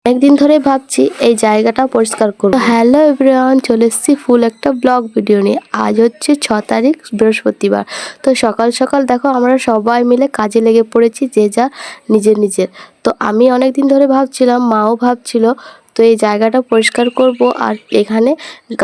একদিন ধরে ভাবছি এই জায়গাটা পরিষ্কার করব। হ্যালো এভরিওয়ান, চলে এসেছি ফুল একটা ব্লগ ভিডিও নিয়ে। আজ হচ্ছে 6 তারিখ বৃহস্পতিবার। তো সকাল সকাল দেখো আমরা সবাই মিলে কাজে লেগে পড়েছি, যে যা নিজের। তো আমি অনেকদিন ধরে ভাবছিলাম, মাও ভাবছিল, তো এই জায়গাটা পরিষ্কার করব আর এখানে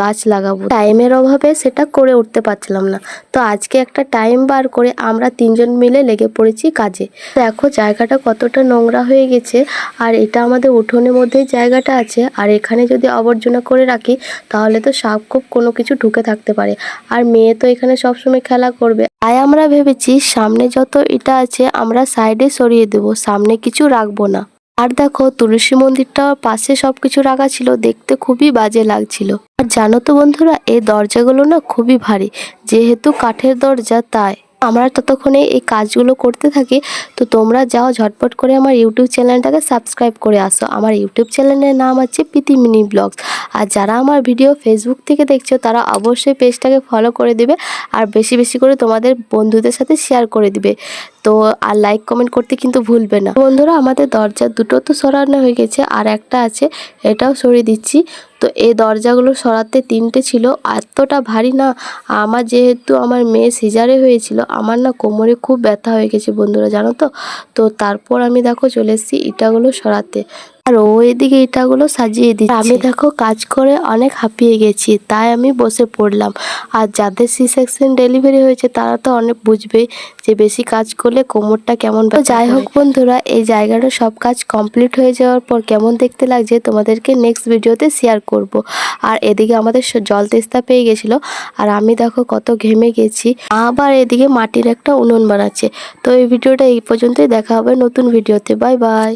গাছ লাগাবো। টাইমের অভাবে সেটা করে উঠতে পারছিলাম না। তো আজকে একটা টাইম বার করে আমরা 3জন মিলে লেগে পড়েছি কাজে। দেখো জায়গাটা কতটা নোংরা হয়ে গেছে, আর এটা আমাদের উঠোনের মধ্যেই জায়গাটা আছে। আর এখানে যদি আবর্জনা করে রাখি তাহলে তো সাপ খোপ কোনো কিছু ঢুকে থাকতে পারে, আর মেয়ে তো এখানে সবসময় খেলা করবে। তাই আমরা ভেবেছি সামনে যত ইটা আছে আমরা সাইডে সরিয়ে দেবো, সামনে কিছু রাখবো না। আর দেখো তুলসী মন্দিরটার পাশে সবকিছু রাখা ছিল, দেখতে খুবই বাজে লাগছিল। আর জানো তো বন্ধুরা, এই দরজাগুলো না খুবই ভারী, যেহেতু কাঠের দরজা তাই। আমরা ততক্ষণে এই কাজগুলো করতে থাকি। তো তোমরা যাও ঝটপট করে আমার ইউটিউব চ্যানেলটাকে সাবস্ক্রাইব করে আসো। আমার ইউটিউব চ্যানেলের নাম হচ্ছে প্রীতি মিনি ব্লগস। আর যারা আমার ভিডিও ফেসবুক থেকে দেখছো তারা অবশ্যই পেজটাকে ফলো করে দিবে, আর বেশি বেশি করে তোমাদের বন্ধুদের সাথে শেয়ার করে দিবে। তো আর লাইক কমেন্ট করতে কিন্তু ভুলবে না। বন্ধুরা, আমাদের দরজা দুটো তো সরানো হয়ে গেছে, আর একটা আছে, এটাও সরিয়ে দিচ্ছি। তো এই দরজাগুলো সরাতে 3টে ছিল, এতটা ভারী না। আমার যেহেতু আমার মেয়ে সিজারে হয়েছিল, আমার না কোমরে খুব ব্যথা হয়ে গেছে বন্ধুরা, জানো তো। তো তারপর আমি দেখো চলে এসেছি ইটাগুলো সরাতে, আর ও এদিকে ইটাগুলো সাজিয়ে দিচ্ছে। আমি দেখো কাজ করে অনেক হাঁপিয়ে গেছি, তাই আমি বসে পড়লাম। আর যাদের সি সেকশন ডেলিভারি হয়েছে তারা তো অনেক বুঝবেই যে বেশি কাজ করলে কোমরটা কেমন ব্যথা। যাই হোক বন্ধুরা, এই জায়গাটা সব কাজ কমপ্লিট হয়ে যাওয়ার পর কেমন দেখতে লাগছে তোমাদেরকে নেক্সট ভিডিওতে শেয়ার করব। আর এদিকে আমাদের জল তেস্তা পেয়ে গেছিলো, আর আমি দেখো কত ঘেমে গেছি। আবার এদিকে মাটির একটা উনুন বানাচ্ছে। তো এই ভিডিওটা এই পর্যন্তই, দেখা হবে নতুন ভিডিওতে। Bye bye.